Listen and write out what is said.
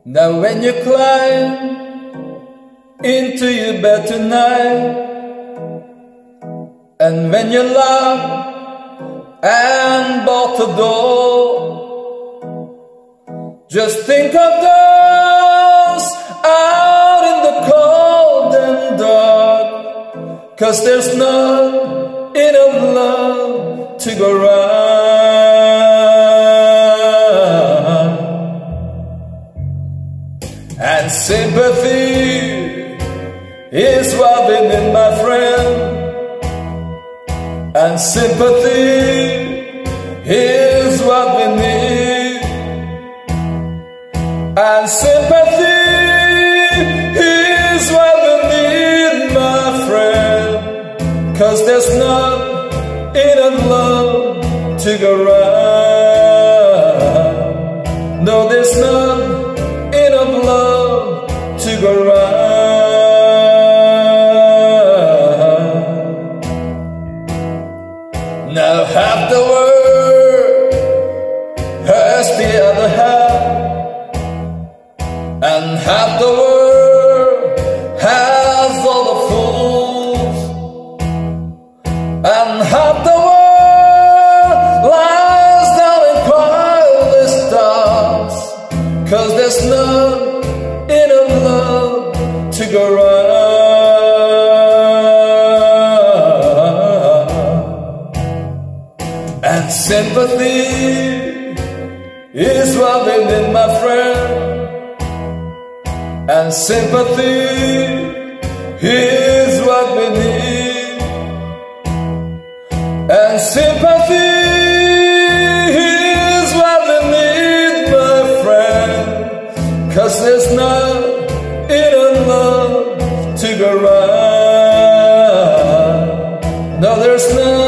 Now when you climb into your bed tonight, and when you lock and bolt the door, just think of those out in the cold and dark, 'cause there's not enough love to go round. And sympathy is what we need, my friend. And sympathy is what we need. And sympathy is what we need, my friend. 'Cause there's not enough love to go round. No, there's not enough love to go round. Now half the world has the other half, and half the world has all the fools, and half the world lies down in quietly stars, 'cause there's not enough love to go round. And sympathy is what we need, my friend. And sympathy is what we need. And sympathy is what we need, my friend. 'Cause there's not enough love to go round. No, there's not